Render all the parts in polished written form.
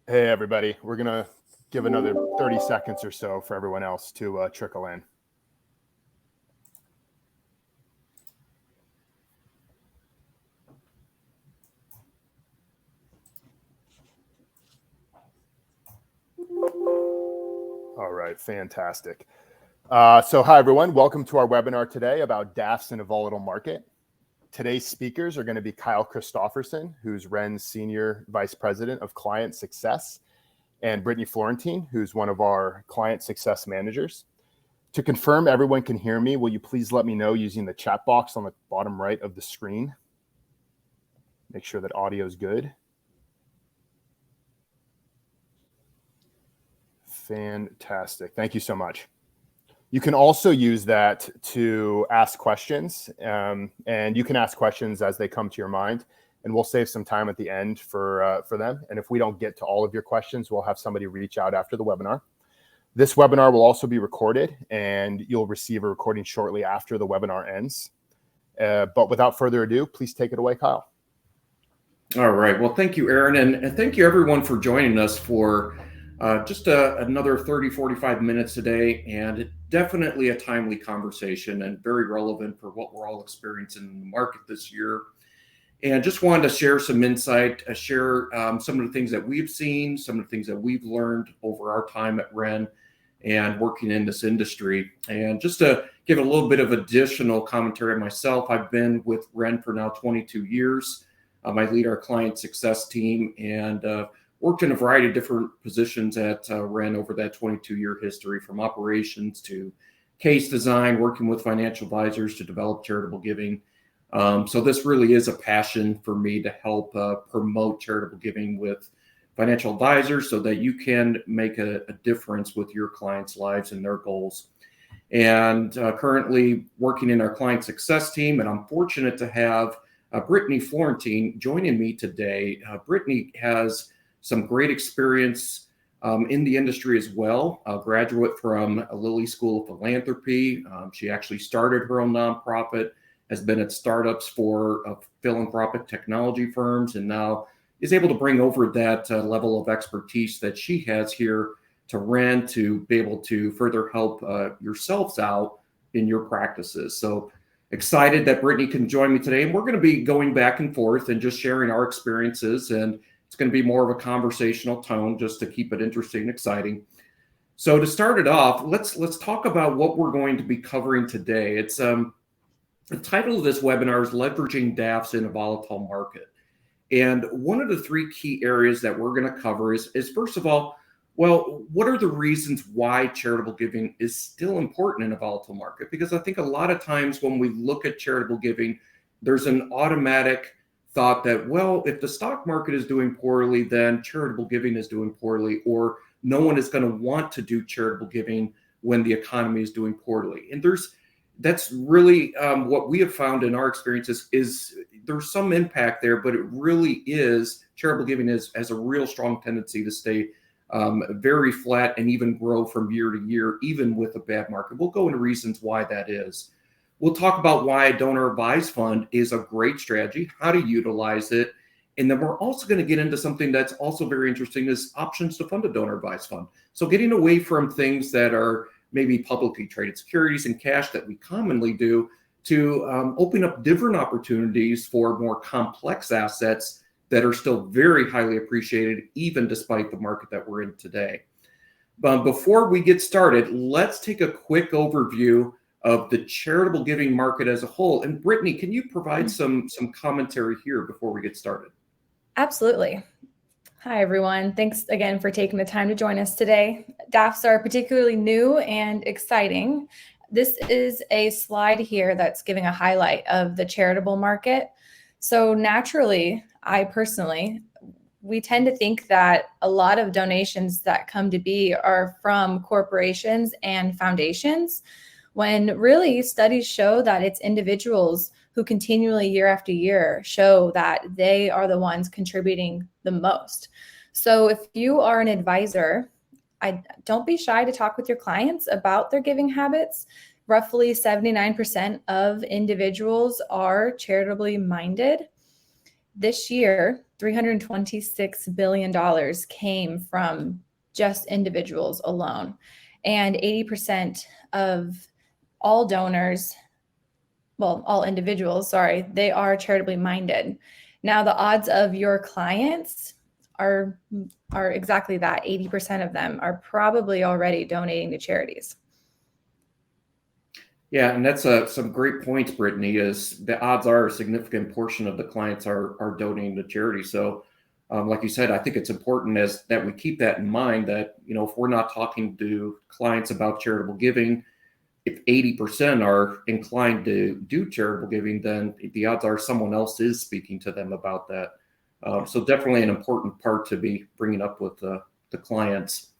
Hey, everybody. We're going to give another 30 seconds or so for everyone else to trickle in. All right, fantastic. So hi, everyone. Welcome to our webinar today about DAFs in a volatile market. Today's speakers are going to be Kyle Christofferson, who's Ren's Senior Vice President of Client Success, and Brittany Florentine, who's one of our Client Success Managers. To confirm everyone can hear me, will you please let me know using the chat box on the bottom right of the screen? Make sure that audio is good. Fantastic. Thank you so much. You can also use that to ask questions, and you can ask questions as they come to your mind, and we'll save some time at the end for them. And if we don't get to all of your questions, we'll have somebody reach out after the webinar. This webinar will also be recorded, and you'll receive a recording shortly after the webinar ends. But without further ado, please take it away, Kyle. All right. Well, thank you, Aaron. And thank you, everyone, for joining us for just another 30, 45 minutes today. And definitely a timely conversation and very relevant for what we're all experiencing in the market this year. And just wanted to share some insight, share some of the things that we've seen, some of the things that we've learned over our time at Ren and working in this industry. And just to give a little bit of additional commentary myself, I've been with Ren for now 22 years. I lead our client success team and worked in a variety of different positions at Ren over that 22-year history, from operations to case design, working with financial advisors to develop charitable giving. So this really is a passion for me to help promote charitable giving with financial advisors so that you can make a difference with your clients' lives and their goals. And currently working in our client success team, and I'm fortunate to have Brittany Florentine joining me today. Brittany has some great experience in the industry as well, a graduate from Lilly School of Philanthropy. She actually started her own nonprofit, has been at startups for philanthropic technology firms, and now is able to bring over that level of expertise that she has here to Ren to be able to further help yourselves out in your practices. So excited that Brittany can join me today. And we're going to be going back and forth and just sharing our experiences. And it's going to be more of a conversational tone just to keep it interesting and exciting. So to start it off, let's talk about what we're going to be covering today. It's the title of this webinar is Leveraging DAFs in a Volatile Market. And one of the three key areas that we're going to cover is first of all, well, what are the reasons why charitable giving is still important in a volatile market? Because I think a lot of times when we look at charitable giving, there's an automatic thought that, well, if the stock market is doing poorly, then charitable giving is doing poorly, or no one is going to want to do charitable giving when the economy is doing poorly. And that's really what we have found in our experiences is there's some impact there, but it really is, charitable giving has a real strong tendency to stay very flat and even grow from year to year, even with a bad market. We'll go into reasons why that is. We'll talk about why a donor advised fund is a great strategy, how to utilize it. And then we're also going to get into something that's also very interesting is options to fund a donor advised fund. So getting away from things that are maybe publicly traded securities and cash that we commonly do to open up different opportunities for more complex assets that are still very highly appreciated, even despite the market that we're in today. But before we get started, let's take a quick overview of the charitable giving market as a whole. And Brittany, can you provide some commentary here before we get started? Absolutely. Hi, everyone. Thanks again for taking the time to join us today. DAFs are particularly new and exciting. This is a slide here that's giving a highlight of the charitable market. So naturally, we tend to think that a lot of donations that come to be are from corporations and foundations, when really studies show that it's individuals who continually year after year show that they are the ones contributing the most. So if you are an advisor, don't be shy to talk with your clients about their giving habits. Roughly 79% of individuals are charitably minded. this year, $326 billion came from just individuals alone. And 80% of all donors, well, all individuals, sorry, they are charitably minded. Now, the odds of your clients are exactly that. 80% of them are probably already donating to charities. Yeah, and that's some great points, Brittany, is the odds are a significant portion of the clients are donating to charity. So like you said, I think it's important that we keep that in mind that, if we're not talking to clients about charitable giving, if 80% are inclined to do charitable giving, then the odds are someone else is speaking to them about that. So definitely an important part to be bringing up with the clients.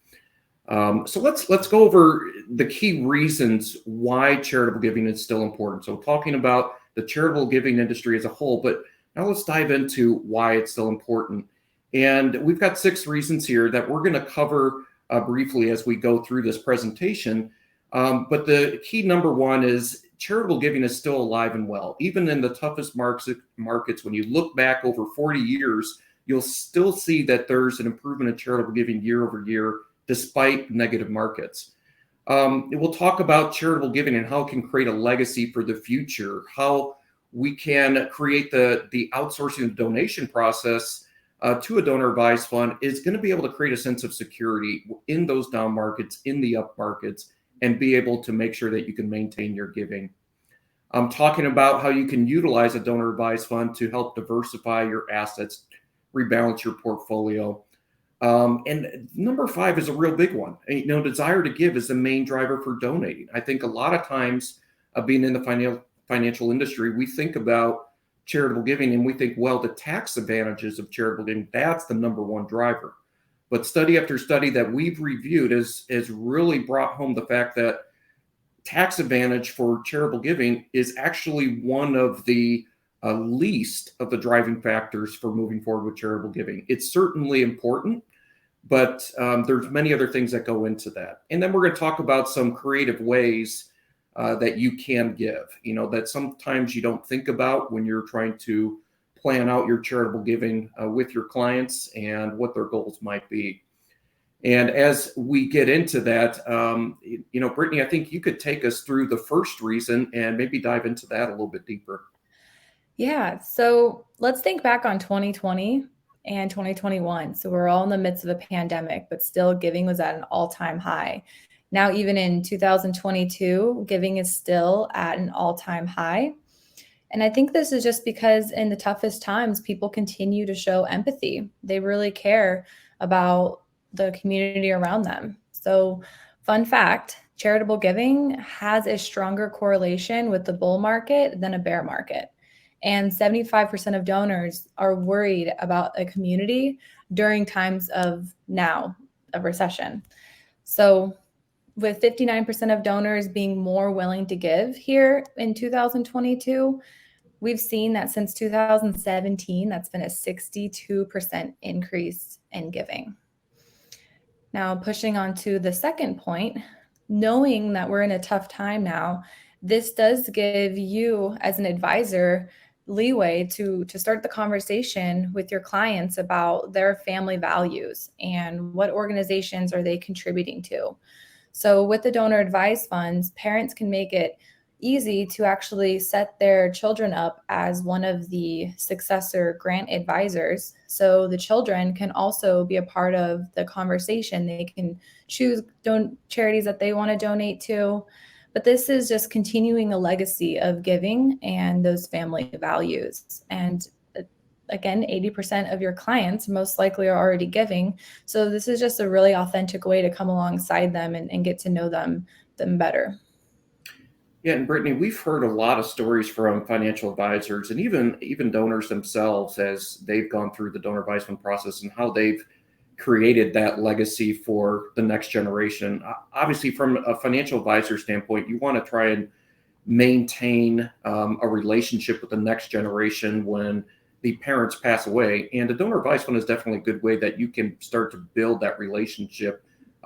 So let's go over the key reasons why charitable giving is still important. So talking about the charitable giving industry as a whole, but now let's dive into why it's still important. And we've got 6 reasons here that we're going to cover briefly as we go through this presentation. But the key number 1 is charitable giving is still alive and well. Even in the toughest markets, when you look back over 40 years, you'll still see that there's an improvement in charitable giving year over year, despite negative markets. We'll talk about charitable giving and how it can create a legacy for the future, how we can create the outsourcing of the donation process to a donor advised fund is going to be able to create a sense of security in those down markets, in the up markets, and be able to make sure that you can maintain your giving. I'm talking about how you can utilize a donor advised fund to help diversify your assets, rebalance your portfolio. And number 5 is a real big one. Desire to give is the main driver for donating. I think a lot of times being in the financial industry, we think about charitable giving and we think, well, the tax advantages of charitable giving, that's the number 1 driver. But study after study that we've reviewed has really brought home the fact that tax advantage for charitable giving is actually one of the least of the driving factors for moving forward with charitable giving. It's certainly important, but there's many other things that go into that. And then we're going to talk about some creative ways that you can give, that sometimes you don't think about when you're trying to plan out your charitable giving with your clients and what their goals might be. And as we get into that, Brittany, I think you could take us through the first reason and maybe dive into that a little bit deeper. Yeah. So let's think back on 2020 and 2021. So we're all in the midst of a pandemic, but still giving was at an all-time high. Now, even in 2022, giving is still at an all-time high. And I think this is just because in the toughest times, people continue to show empathy. They really care about the community around them. So, fun fact, charitable giving has a stronger correlation with the bull market than a bear market. And 75% of donors are worried about a community during times of recession. So with 59% of donors being more willing to give here in 2022, we've seen that since 2017, that's been a 62% increase in giving. Now, pushing on to the second point, knowing that we're in a tough time now, this does give you as an advisor leeway to start the conversation with your clients about their family values and what organizations are they contributing to. So with the donor advised funds, parents can make it easy to actually set their children up as one of the successor grant advisors. So the children can also be a part of the conversation. They can choose charities that they want to donate to. But this is just continuing a legacy of giving and those family values. And again, 80% of your clients most likely are already giving. So this is just a really authentic way to come alongside them and get to know them better. Yeah, and Brittany, we've heard a lot of stories from financial advisors and even donors themselves as they've gone through the donor advisement process and how they've created that legacy for the next generation. Obviously, from a financial advisor standpoint, you want to try and maintain a relationship with the next generation when the parents pass away. And the donor advised fund is definitely a good way that you can start to build that relationship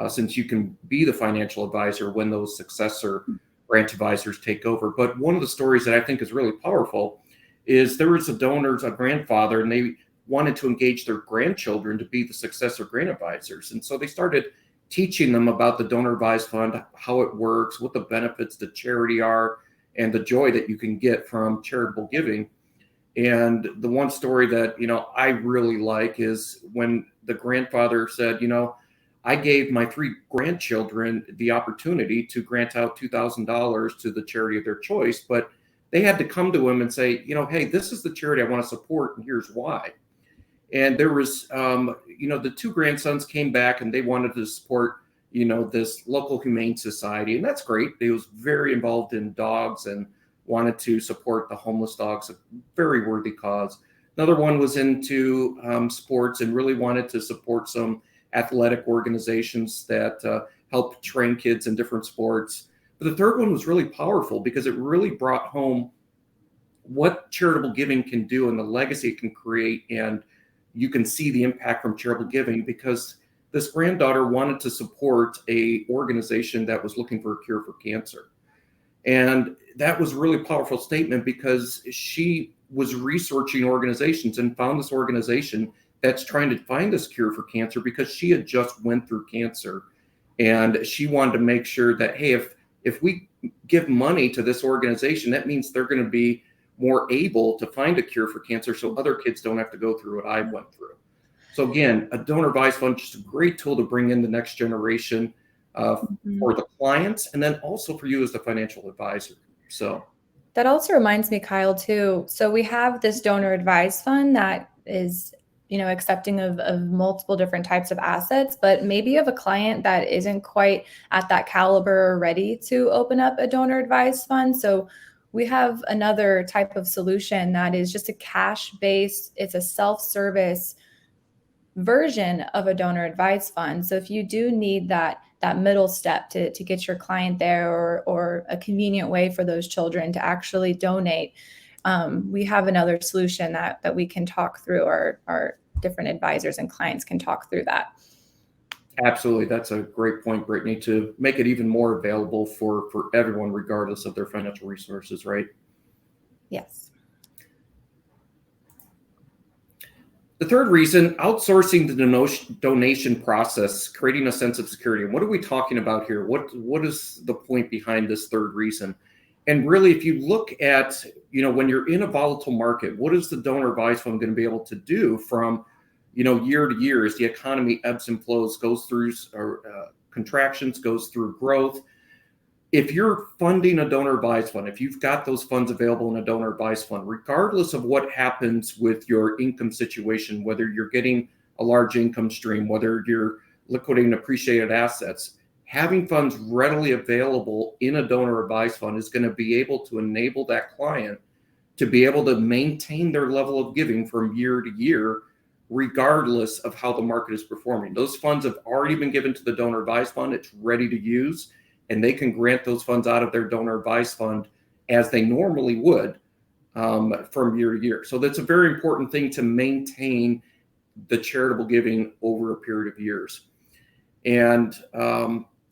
since you can be the financial advisor when those successor grant advisors take over. But one of the stories that I think is really powerful is there was a grandfather, and they wanted to engage their grandchildren to be the successor grant advisors. And so they started teaching them about the donor advised fund, how it works, what the benefits to charity are, and the joy that you can get from charitable giving. And the one story that, I really like is when the grandfather said, I gave my 3 grandchildren the opportunity to grant out $2,000 to the charity of their choice, but they had to come to him and say, hey, this is the charity I want to support, and here's why. And there was, the 2 grandsons came back and they wanted to support, this local humane society. And that's great. They was very involved in dogs and wanted to support the homeless dogs, a very worthy cause. Another one was into sports and really wanted to support some athletic organizations that help train kids in different sports. But the third one was really powerful because it really brought home what charitable giving can do and the legacy it can create. And you can see the impact from charitable giving because this granddaughter wanted to support a organization that was looking for a cure for cancer. And that was a really powerful statement because she was researching organizations and found this organization that's trying to find this cure for cancer because she had just went through cancer. And she wanted to make sure that, hey, if we give money to this organization, that means they're going to be more able to find a cure for cancer so other kids don't have to go through what I went through. So again, a donor advised fund, just a great tool to bring in the next generation for the clients and then also for you as the financial advisor. So that also reminds me, Kyle, too. So we have this donor advised fund that is, accepting of multiple different types of assets, but maybe you have a client that isn't quite at that caliber or ready to open up a donor advised fund. So we have another type of solution that is just a cash-based, it's a self-service version of a donor advised fund. So if you do need that middle step to get your client there or a convenient way for those children to actually donate, we have another solution that we can talk through. Our different advisors and clients can talk through that. Absolutely. That's a great point, Brittany, to make it even more available for everyone, regardless of their financial resources, right? Yes. The third reason, outsourcing the donation process, creating a sense of security. And what are we talking about here? What is the point behind this third reason? And really, if you look at, when you're in a volatile market, what is the donor advised fund going to be able to do from, year to year as the economy ebbs and flows, goes through contractions, goes through growth? If you're funding a donor advised fund, if you've got those funds available in a donor advised fund, regardless of what happens with your income situation, whether you're getting a large income stream, whether you're liquidating appreciated assets, having funds readily available in a donor advised fund is going to be able to enable that client to be able to maintain their level of giving from year to year, regardless of how the market is performing. Those funds have already been given to the donor advised fund. It's ready to use, and they can grant those funds out of their donor advised fund as they normally would from year to year. So that's a very important thing to maintain the charitable giving over a period of years. And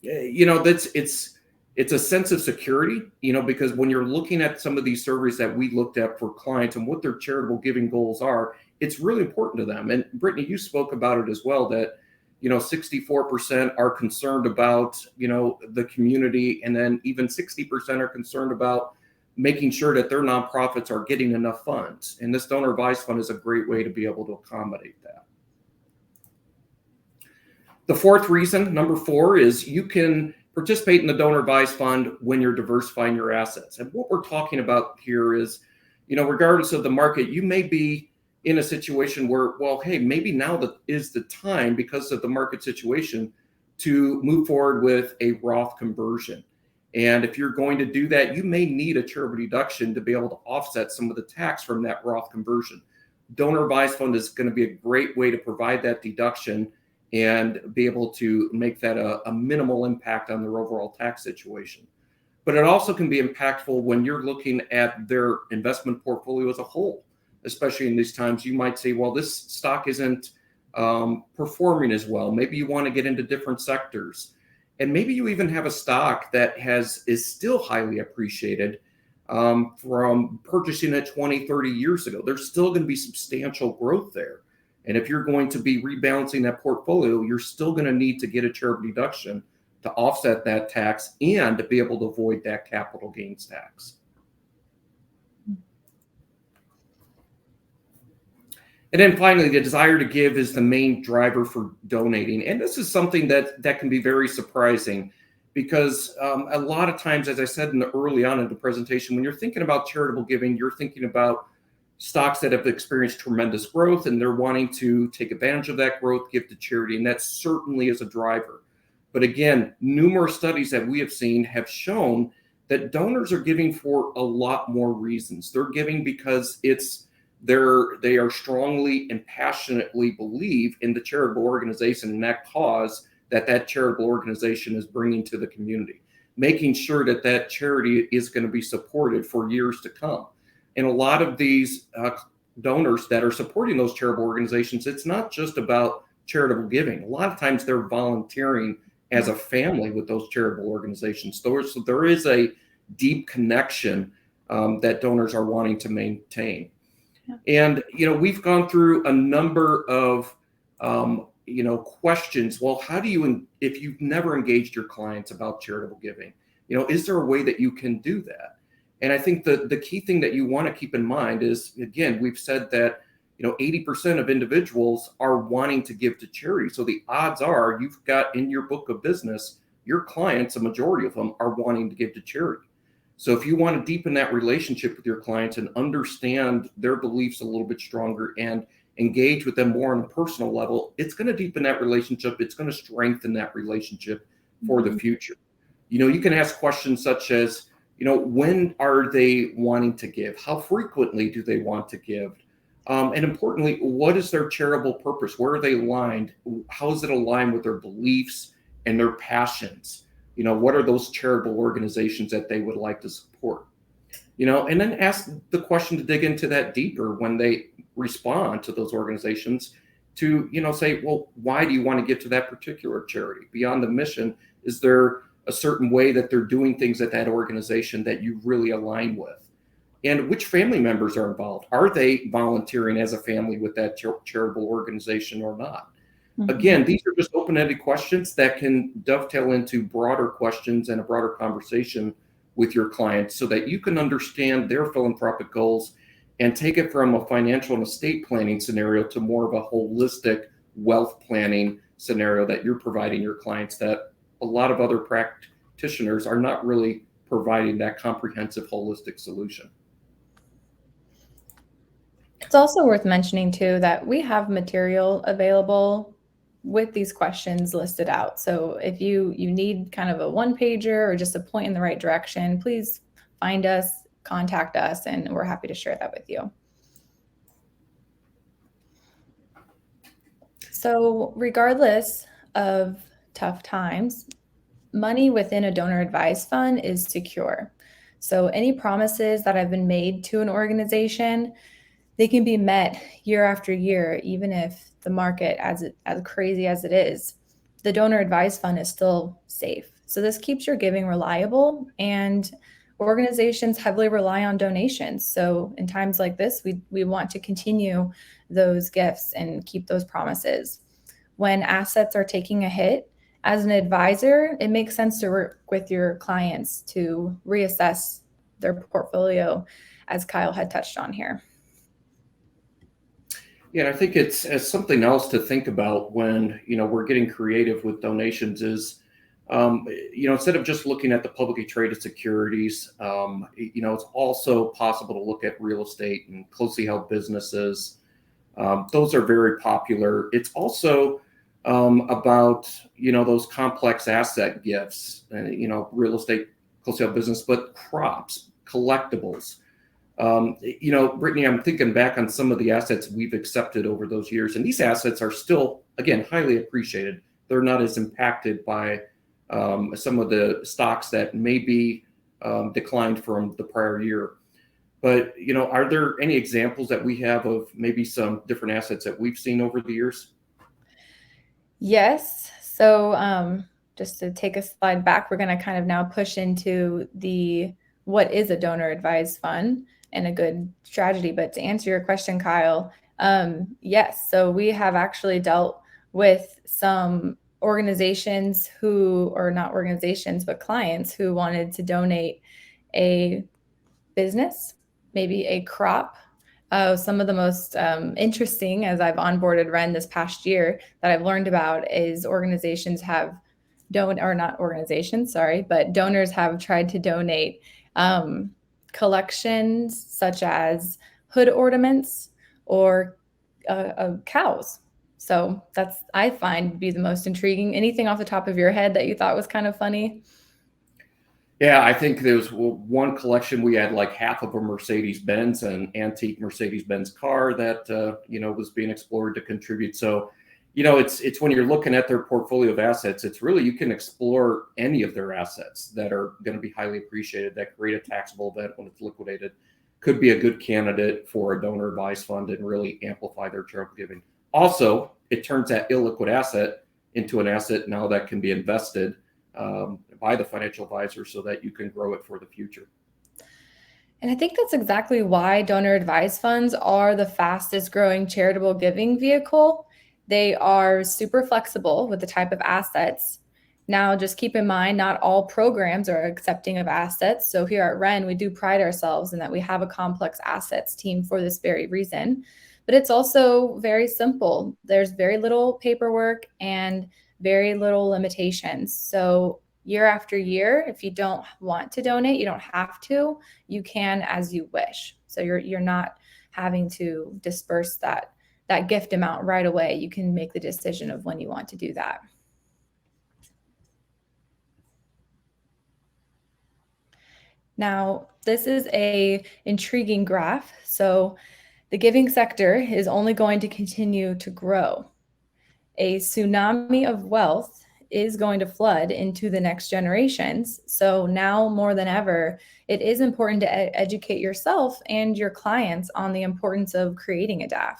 it's a sense of security, because when you're looking at some of these surveys that we looked at for clients and what their charitable giving goals are, it's really important to them. And Brittany, you spoke about it as well, that 64% are concerned about the community, and then even 60% are concerned about making sure that their nonprofits are getting enough funds. And this donor advised fund is a great way to be able to accommodate that. The fourth reason, number 4, is you can participate in the donor advised fund when you're diversifying your assets. And what we're talking about here is, regardless of the market, you may be in a situation where, well, hey, maybe now is the time, because of the market situation, to move forward with a Roth conversion. And if you're going to do that, you may need a charitable deduction to be able to offset some of the tax from that Roth conversion. Donor advised fund is going to be a great way to provide that deduction and be able to make that a minimal impact on their overall tax situation. But it also can be impactful when you're looking at their investment portfolio as a whole, especially in these times. You might say, well, this stock isn't performing as well. Maybe you want to get into different sectors. And maybe you even have a stock that is still highly appreciated, from purchasing it 20, 30 years ago. There's still going to be substantial growth there. And if you're going to be rebalancing that portfolio, you're still going to need to get a charitable deduction to offset that tax and to be able to avoid that capital gains tax. And then finally, the desire to give is the main driver for donating. And this is something that can be very surprising because a lot of times, as I said early on in the presentation, when you're thinking about charitable giving, you're thinking about stocks that have experienced tremendous growth and they're wanting to take advantage of that growth, give to charity. And that certainly is a driver. But again, numerous studies that we have seen have shown that donors are giving for a lot more reasons. They're giving because they are strongly and passionately believe in the charitable organization and that cause that charitable organization is bringing to the community, making sure that charity is going to be supported for years to come. And a lot of these donors that are supporting those charitable organizations, it's not just about charitable giving. A lot of times they're volunteering as a family with those charitable organizations. So there is a deep connection that donors are wanting to maintain. And, we've gone through a number of, questions. Well, how do you, if you've never engaged your clients about charitable giving, is there a way that you can do that? And I think the key thing that you want to keep in mind is, again, we've said that, 80% of individuals are wanting to give to charity. So the odds are you've got in your book of business, your clients, a majority of them are wanting to give to charity. So if you want to deepen that relationship with your clients and understand their beliefs a little bit stronger and engage with them more on a personal level, it's going to deepen that relationship. It's going to strengthen that relationship for the future. You can ask questions such as, when are they wanting to give? How frequently do they want to give? And importantly, what is their charitable purpose? Where are they aligned? How is it aligned with their beliefs and their passions? What are those charitable organizations that they would like to support? And then ask the question to dig into that deeper when they respond to those organizations to, say, well, why do you want to give to that particular charity? Beyond the mission, is there a certain way that they're doing things at that organization that you really align with? And which family members are involved? Are they volunteering as a family with that charitable organization or not? Again, these are just open-ended questions that can dovetail into broader questions and a broader conversation with your clients so that you can understand their philanthropic goals and take it from a financial and estate planning scenario to more of a holistic wealth planning scenario that you're providing your clients, that a lot of other practitioners are not really providing that comprehensive holistic solution. It's also worth mentioning too that we have material available with these questions listed out. So if you need kind of a one-pager or just a point in the right direction, please find us, contact us, and we're happy to share that with you. So regardless of tough times, money within a donor advised fund is secure. So any promises that have been made to an organization, they can be met year after year, even if the market, as crazy as it is, the donor advised fund is still safe. So this keeps your giving reliable, and organizations heavily rely on donations. So in times like this, we want to continue those gifts and keep those promises. When assets are taking a hit, as an advisor, it makes sense to work with your clients to reassess their portfolio, as Kyle had touched on here. Yeah, and I think it's something else to think about when, we're getting creative with donations is, instead of just looking at the publicly traded securities, it's also possible to look at real estate and closely held businesses. Those are very popular. It's also about, those complex asset gifts, real estate, closely held business, but crops, collectibles. Brittany, I'm thinking back on some of the assets we've accepted over those years, and these assets are still, again, highly appreciated. They're not as impacted by some of the stocks that may be declined from the prior year. But, are there any examples that we have of maybe some different assets that we've seen over the years? Yes. So just to take a slide back, we're going to kind of now push into the what is a donor advised fund and a good strategy. But to answer your question, Kyle, yes. So we have actually dealt with some organizations who, or not organizations, but clients who wanted to donate a business, maybe a crop. Some of the most interesting, as I've onboarded Ren this past year, that I've learned about is organizations have but donors have tried to donate collections such as hood ornaments or cows. So that's, I find, to be the most intriguing. Anything off the top of your head that you thought was kind of funny? Yeah, I think there was one collection we had like half of a Mercedes-Benz, an antique Mercedes-Benz car that was being explored to contribute. So, it's when you're looking at their portfolio of assets, it's really, you can explore any of their assets that are going to be highly appreciated, that create a taxable event when it's liquidated. Could be a good candidate for a donor advised fund and really amplify their charitable giving. Also, it turns that illiquid asset into an asset now that can be invested by the financial advisor so that you can grow it for the future. And I think that's exactly why donor advised funds are the fastest growing charitable giving vehicle. They are super flexible with the type of assets. Now, just keep in mind, not all programs are accepting of assets. So here at Ren, we do pride ourselves in that we have a complex assets team for this very reason. But it's also very simple. There's very little paperwork and very little limitations. So year after year, if you don't want to donate, you don't have to. You can as you wish. So you're not having to disperse that gift amount right away. You can make the decision of when you want to do that. Now, this is an intriguing graph. So the giving sector is only going to continue to grow. A tsunami of wealth is going to flood into the next generations. So now more than ever, it is important to educate yourself and your clients on the importance of creating a DAF.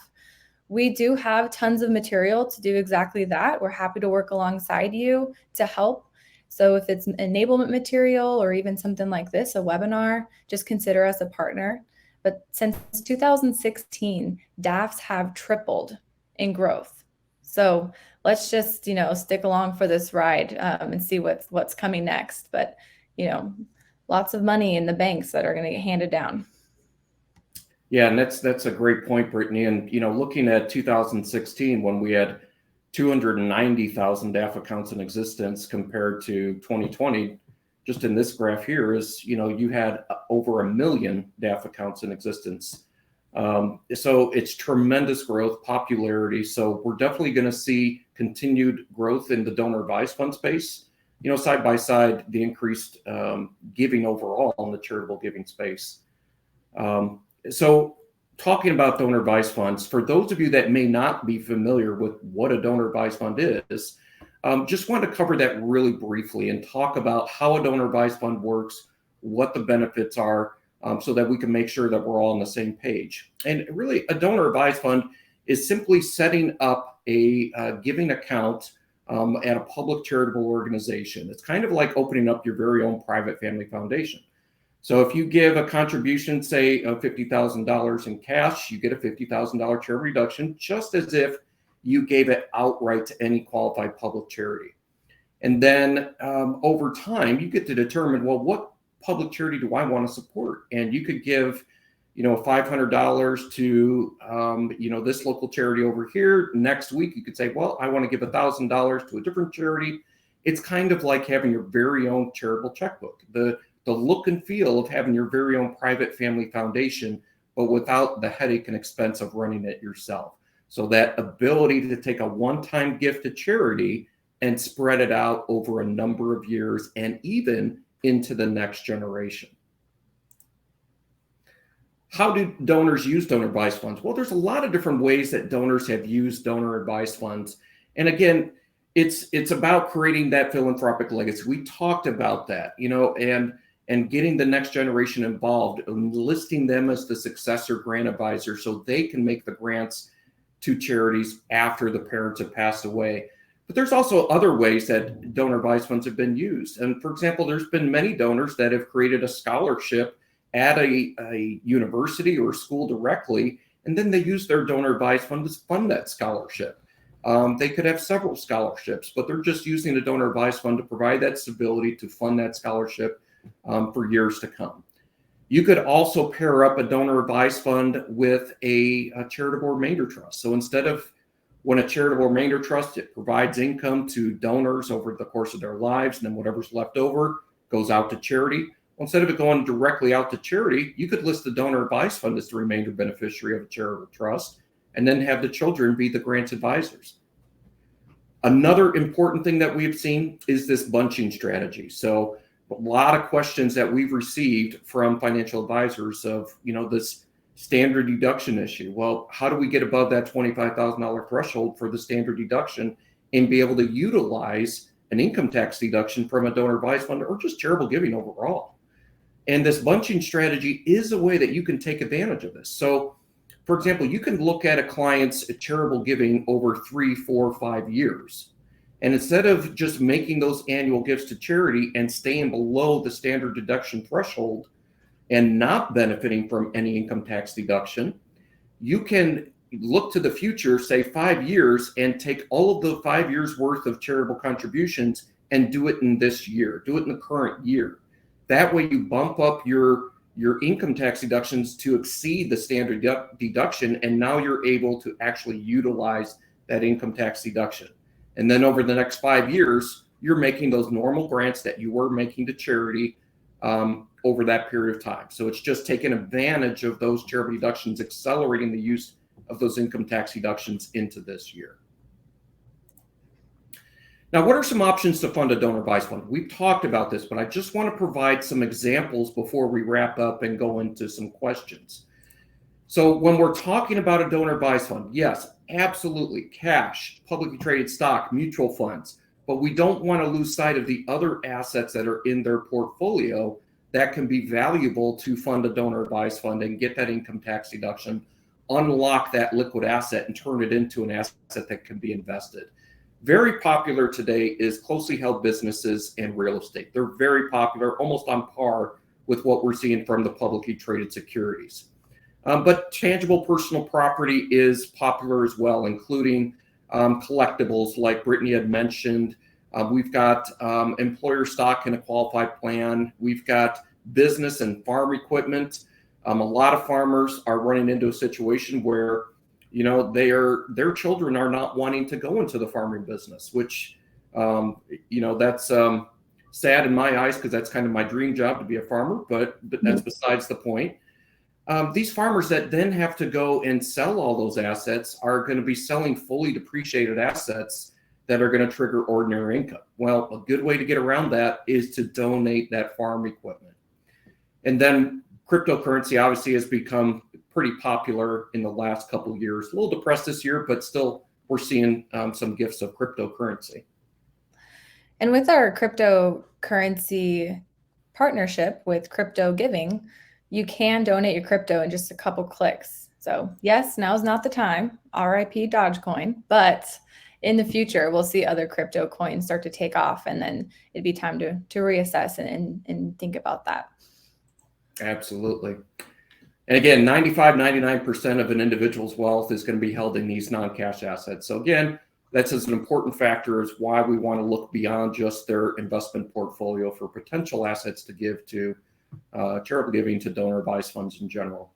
We do have tons of material to do exactly that. We're happy to work alongside you to help. So if it's enablement material or even something like this, a webinar, just consider us a partner. But since 2016, DAFs have tripled in growth. So let's just, stick along for this ride and see what's coming next. But, lots of money in the banks that are going to get handed down. Yeah, and that's a great point, Brittany. And, looking at 2016, when we had 290,000 DAF accounts in existence compared to 2020, just in this graph here is, you had over 1 million DAF accounts in existence. So it's tremendous growth, popularity. So we're definitely going to see continued growth in the donor advised fund space, side by side, the increased giving overall in the charitable giving space. So talking about donor advised funds, for those of you that may not be familiar with what a donor advised fund is, just want to cover that really briefly and talk about how a donor advised fund works, what the benefits are, so that we can make sure that we're all on the same page. And really, a donor advised fund is simply setting up a giving account at a public charitable organization. It's kind of like opening up your very own private family foundation. So if you give a contribution, say $50,000 in cash, you get a $50,000 charitable reduction, just as if you gave it outright to any qualified public charity. And then over time, you get to determine, well, what public charity do I want to support? And you could give, $500 to, this local charity over here. Next week, you could say, well, I want to give $1,000 to a different charity. It's kind of like having your very own charitable checkbook. The look and feel of having your very own private family foundation, but without the headache and expense of running it yourself. So that ability to take a one-time gift to charity and spread it out over a number of years and even into the next generation. How do donors use donor advised funds? Well, there's a lot of different ways that donors have used donor advised funds. And again, it's about creating that philanthropic legacy. We talked about that, and getting the next generation involved, enlisting them as the successor grant advisor so they can make the grants to charities after the parents have passed away. But there's also other ways that donor advised funds have been used. And for example, there's been many donors that have created a scholarship at a university or school directly, and then they use their donor advised fund to fund that scholarship. They could have several scholarships, but they're just using the donor advised fund to provide that stability to fund that scholarship for years to come. You could also pair up a donor advised fund with a charitable remainder trust. So instead of when a charitable remainder trust, it provides income to donors over the course of their lives, and then whatever's left over goes out to charity. Well, instead of it going directly out to charity, you could list the donor advised fund as the remainder beneficiary of a charitable trust, and then have the children be the grants advisors. Another important thing that we've seen is this bunching strategy. So a lot of questions that we've received from financial advisors of, this standard deduction issue. Well, how do we get above that $25,000 threshold for the standard deduction and be able to utilize an income tax deduction from a donor advised fund or just charitable giving overall? And this bunching strategy is a way that you can take advantage of this. So, for example, you can look at a client's charitable giving over 3, 4, 5 years. And instead of just making those annual gifts to charity and staying below the standard deduction threshold and not benefiting from any income tax deduction, you can look to the future, say 5 years, and take all of the 5 years worth of charitable contributions and do it in this year, do it in the current year. That way you bump up your income tax deductions to exceed the standard deduction, and now you're able to actually utilize that income tax deduction. And then over the next 5 years, you're making those normal grants that you were making to charity over that period of time. So it's just taking advantage of those charitable deductions, accelerating the use of those income tax deductions into this year. Now, what are some options to fund a donor advised fund? We've talked about this, but I just want to provide some examples before we wrap up and go into some questions. So when we're talking about a donor advised fund, yes, absolutely, cash, publicly traded stock, mutual funds, but we don't want to lose sight of the other assets that are in their portfolio that can be valuable to fund a donor advised fund and get that income tax deduction, unlock that liquid asset and turn it into an asset that can be invested. Very popular today is closely held businesses and real estate. They're very popular, almost on par with what we're seeing from the publicly traded securities. But tangible personal property is popular as well, including collectibles like Brittany had mentioned. We've got employer stock in a qualified plan. We've got business and farm equipment. A lot of farmers are running into a situation where their children are not wanting to go into the farming business, which, that's sad in my eyes because that's kind of my dream job to be a farmer, but that's besides the point. These farmers that then have to go and sell all those assets are going to be selling fully depreciated assets that are going to trigger ordinary income. Well, a good way to get around that is to donate that farm equipment. And then cryptocurrency obviously has become pretty popular in the last couple of years. A little depressed this year, but still we're seeing some gifts of cryptocurrency. And with our cryptocurrency partnership with Crypto Giving, you can donate your crypto in just a couple clicks. So yes, now's not the time, RIP Dogecoin, but in the future, we'll see other crypto coins start to take off, and then it'd be time to reassess and think about that. Absolutely. And again, 99% of an individual's wealth is going to be held in these non-cash assets. So again, that's an important factor is why we want to look beyond just their investment portfolio for potential assets to give to charitable giving to donor advised funds in general.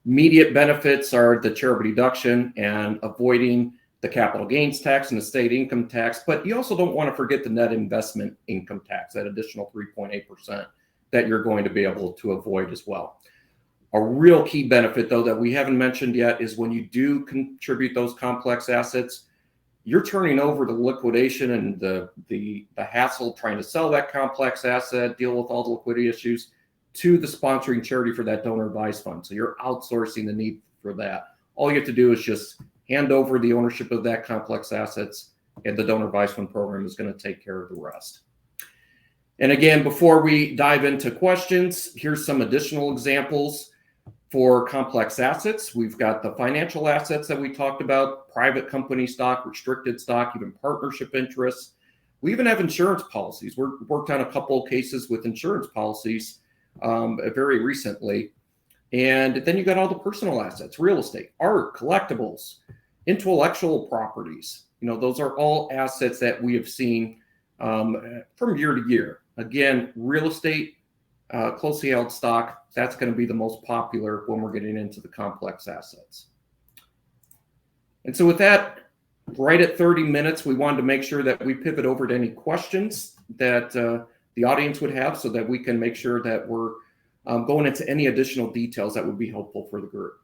Immediate benefits are the charitable deduction and avoiding the capital gains tax and the state income tax, but you also don't want to forget the net investment income tax, that additional 3.8% that you're going to be able to avoid as well. A real key benefit, though, that we haven't mentioned yet is when you do contribute those complex assets, you're turning over the liquidation and the hassle trying to sell that complex asset, deal with all the liquidity issues to the sponsoring charity for that donor advised fund. So you're outsourcing the need for that. All you have to do is just hand over the ownership of that complex assets, and the donor advised fund program is going to take care of the rest. And again, before we dive into questions, here's some additional examples. For complex assets, we've got the financial assets that we talked about, private company stock, restricted stock, even partnership interests. We even have insurance policies. We're worked on a couple of cases with insurance policies very recently. And then you got all the personal assets, real estate, art, collectibles, intellectual properties. Those are all assets that we have seen from year to year. Again, real estate, closely held stock, that's going to be the most popular when we're getting into the complex assets. And so with that, right at 30 minutes, we wanted to make sure that we pivot over to any questions that the audience would have so that we can make sure that we're going into any additional details that would be helpful for the group.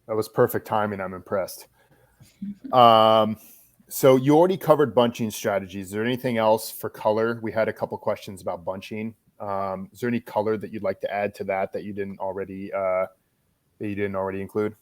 That was perfect timing. I'm impressed. So you already covered bunching strategies. Is there anything else for color? We had a couple questions about bunching. Is there any color that you'd like to add to that you didn't already include?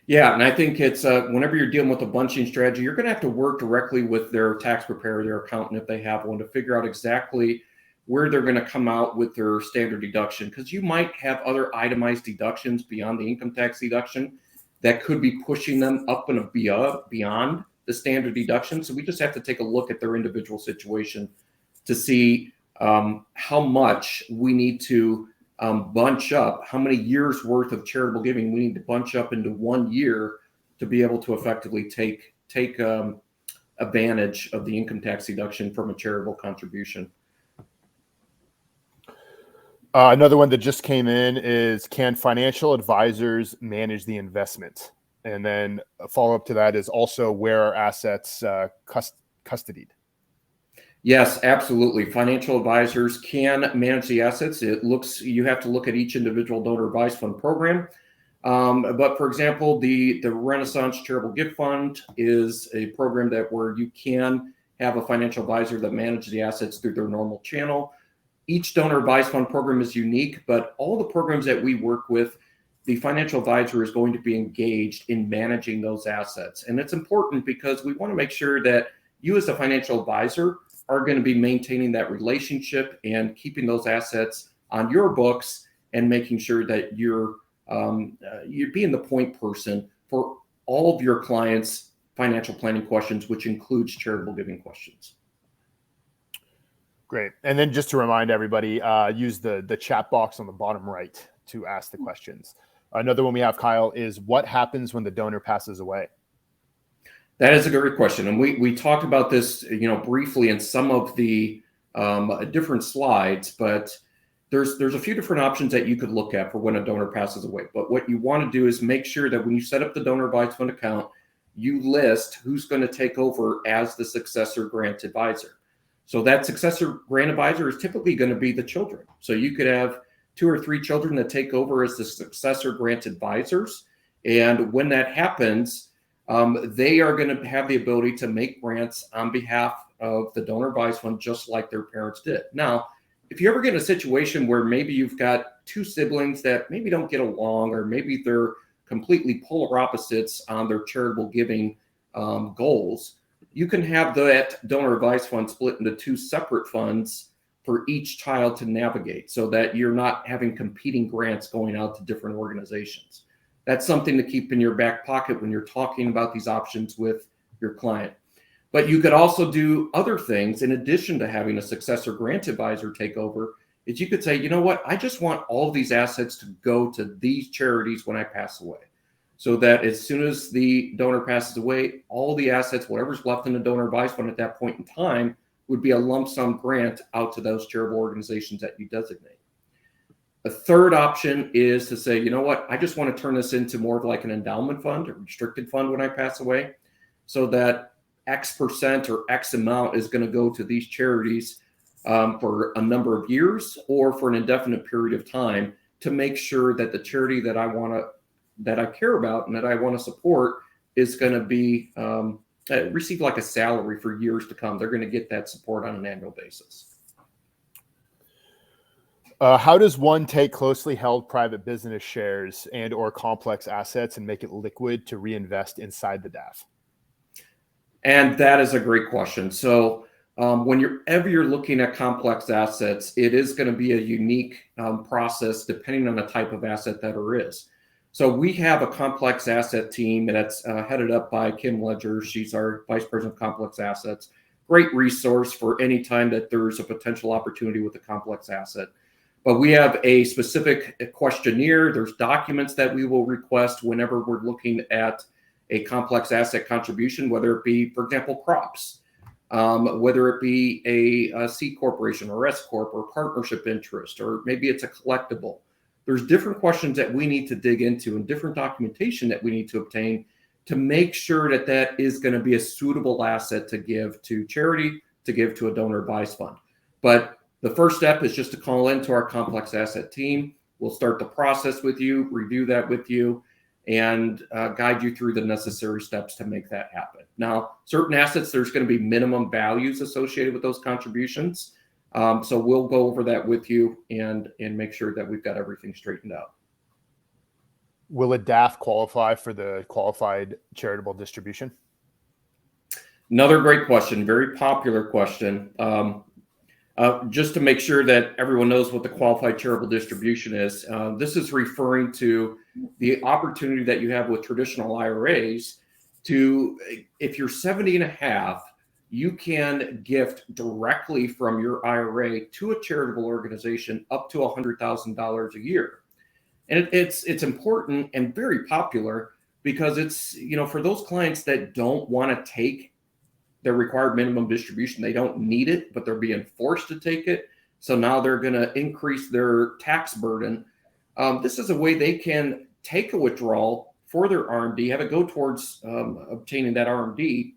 Yeah, and I think it's whenever you're dealing with a bunching strategy, you're going to have to work directly with their tax preparer, their accountant, if they have one, to figure out exactly where they're going to come out with their standard deduction, because you might have other itemized deductions beyond the income tax deduction that could be pushing them up and beyond the standard deduction. So we just have to take a look at their individual situation to see how much we need to bunch up, how many years worth of charitable giving we need to bunch up into 1 year to be able to effectively take advantage of the income tax deduction from a charitable contribution. Another one that just came in is, can financial advisors manage the investment? And then a follow-up to that is also, where are assets custodied? Yes, absolutely. Financial advisors can manage the assets. You have to look at each individual donor advised fund program. But for example, the Renaissance Charitable Gift Fund is a program where you can have a financial advisor that manages the assets through their normal channel. Each donor advised fund program is unique, but all the programs that we work with, the financial advisor is going to be engaged in managing those assets. And it's important because we want to make sure that you as a financial advisor are going to be maintaining that relationship and keeping those assets on your books and making sure that you're being the point person for all of your clients' financial planning questions, which includes charitable giving questions. Great. And then just to remind everybody, use the chat box on the bottom right to ask the questions. Another one we have, Kyle, is, what happens when the donor passes away? That is a great question. And we talked about this, briefly in some of the different slides, but there's a few different options that you could look at for when a donor passes away. But what you want to do is make sure that when you set up the donor advised fund account, you list who's going to take over as the successor grant advisor. So that successor grant advisor is typically going to be the children. So you could have 2 or 3 children that take over as the successor grant advisors. And when that happens, they are going to have the ability to make grants on behalf of the donor advised fund, just like their parents did. Now, if you ever get in a situation where maybe you've got 2 siblings that maybe don't get along, or maybe they're completely polar opposites on their charitable giving goals, you can have that donor advised fund split into 2 separate funds for each child to navigate, so that you're not having competing grants going out to different organizations. That's something to keep in your back pocket when you're talking about these options with your client. But you could also do other things in addition to having a successor grant advisor take over. Is you could say, you know what, I just want all of these assets to go to these charities when I pass away. So that as soon as the donor passes away, all the assets, whatever's left in the donor advised fund at that point in time, would be a lump sum grant out to those charitable organizations that you designate. A third option is to say, you know what, I just want to turn this into more of like an endowment fund, a restricted fund when I pass away, so that X% or X amount is going to go to these charities for a number of years or for an indefinite period of time, to make sure that the charity that I care about and that I want to support is going to be receive like a salary for years to come. They're going to get that support on an annual basis. How does one take closely held private business shares and or complex assets and make it liquid to reinvest inside the DAF? And that is a great question. So Whenever you're looking at complex assets, it is going to be a unique process depending on the type of asset that there is. So we have a complex asset team that's headed up by Kim Ledger. She's our Vice President of Complex Assets. Great resource for any time that there's a potential opportunity with a complex asset. But we have a specific questionnaire. There's documents that we will request whenever we're looking at a complex asset contribution, whether it be, for example, crops, whether it be a C corporation or S corp or partnership interest, or maybe it's a collectible. There's different questions that we need to dig into and different documentation that we need to obtain to make sure that that is going to be a suitable asset to give to charity, to give to a donor advised fund. But the first step is just to call into our complex asset team. We'll start the process with you, review that with you, and guide you through the necessary steps to make that happen. Now, certain assets, there's going to be minimum values associated with those contributions. So we'll go over that with you and make sure that we've got everything straightened out. Will a DAF qualify for the qualified charitable distribution? Another great question, very popular question. Just to make sure that everyone knows what the qualified charitable distribution is, this is referring to the opportunity that you have with traditional IRAs to, if you're 70 and a half, you can gift directly from your IRA to a charitable organization up to $100,000 a year. And it's important and very popular because it's, for those clients that don't want to take their required minimum distribution, they don't need it, but they're being forced to take it. So now they're going to increase their tax burden. This is a way they can take a withdrawal for their RMD, have it go towards obtaining that RMD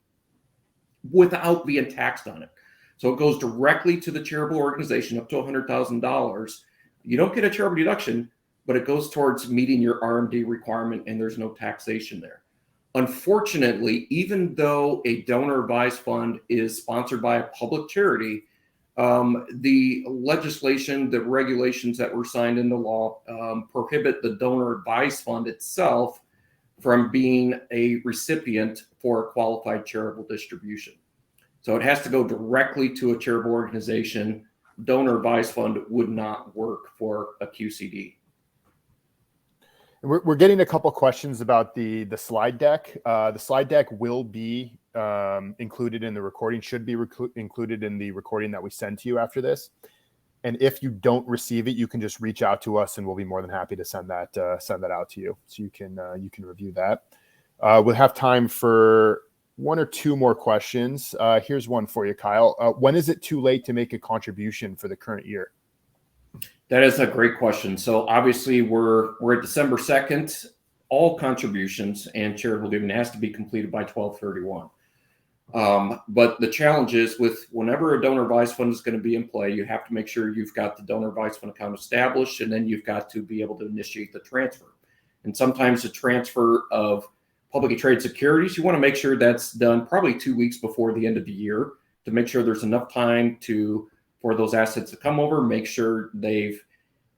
without being taxed on it. So it goes directly to the charitable organization up to $100,000. You don't get a charitable deduction, but it goes towards meeting your RMD requirement, and there's no taxation there. Unfortunately, even though a donor advised fund is sponsored by a public charity, the legislation, the regulations that were signed into law prohibit the donor advised fund itself from being a recipient for a qualified charitable distribution. So it has to go directly to a charitable organization. Donor advised fund would not work for a QCD. We're getting a couple questions about the slide deck. The slide deck will be included in the recording, should be included in the recording that we send to you after this. And if you don't receive it, you can just reach out to us, and we'll be more than happy to send that out to you, so you can review that. We'll have time for one or two more questions. Here's one for you, Kyle. When is it too late to make a contribution for the current year? That is a great question. So obviously we're at December 2nd. All contributions and charitable giving has to be completed by 12/31. But the challenge is with whenever a donor advised fund is going to be in play, you have to make sure you've got the donor advised fund account established, and then you've got to be able to initiate the transfer. And sometimes the transfer of publicly traded securities, you want to make sure that's done probably 2 weeks before the end of the year to make sure there's enough time for those assets to come over, make sure they've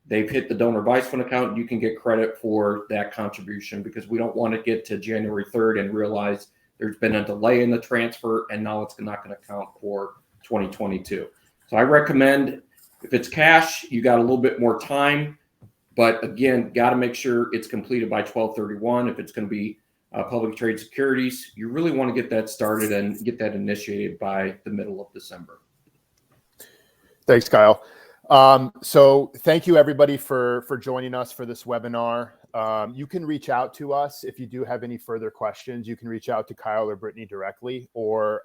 hit the donor advised fund account. You can get credit for that contribution, because we don't want to get to January 3rd and realize there's been a delay in the transfer and now it's not going to count for 2022. So I recommend, if it's cash, you got a little bit more time, but again, got to make sure it's completed by 12/31. If it's going to be publicly traded securities, you really want to get that started and get that initiated by the middle of December. Thanks, Kyle. So thank you everybody for joining us for this webinar. You can reach out to us if you do have any further questions. You can reach out to Kyle or Brittany directly, or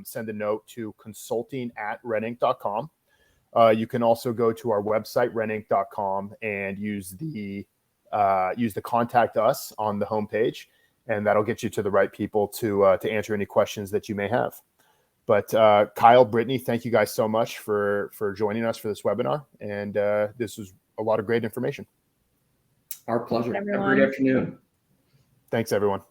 send a note to consulting@reninc.com. You can also go to our website, reninc.com, and use the contact us on the homepage, and that'll get you to the right people to answer any questions that you may have. But Kyle, Brittany, thank you guys so much for joining us for this webinar. And this was a lot of great information. Our pleasure. Everyone. Have a great afternoon. Thanks, everyone.